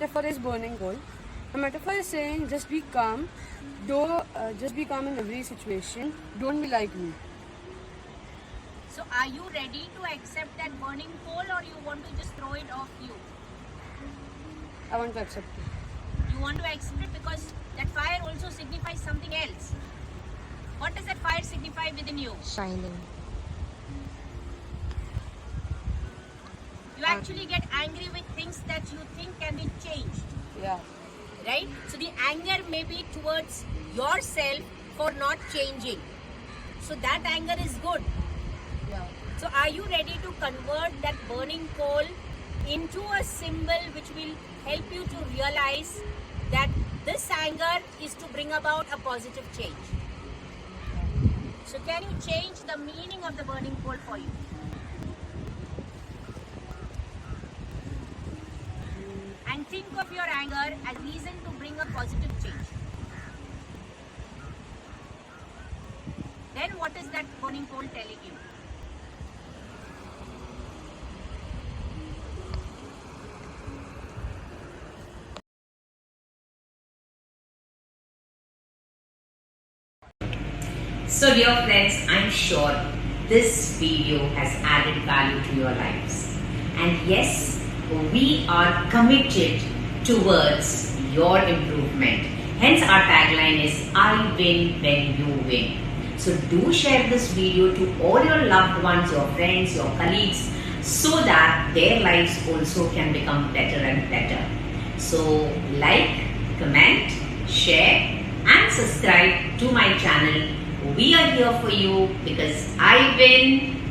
metaphor is burning coal. The metaphor is saying just be calm. Just be calm in every situation. Don't be like me. So are you ready to accept that burning coal, or you want to just throw it off you? I want to accept it. You want to accept it because that fire also signifies something else. What does that fire signify within you? Shining. You actually get angry with things that you think can be changed. Yeah. Right? So the anger may be towards yourself for not changing. So that anger is good. Yeah. So are you ready to convert that burning coal into a symbol which will help you to realize that this anger is to bring about a positive change? So can you change the meaning of the burning coal for you? And think of your anger as reason to bring a positive change. Then what is that burning coal telling you? So dear friends, I'm sure this video has added value to your lives. And yes, we are committed towards your improvement. Hence our tagline is I win when you win. So do share this video to all your loved ones, your friends, your colleagues, so that their lives also can become better and better. So like, comment, share and subscribe to my channel. We are here for you because I win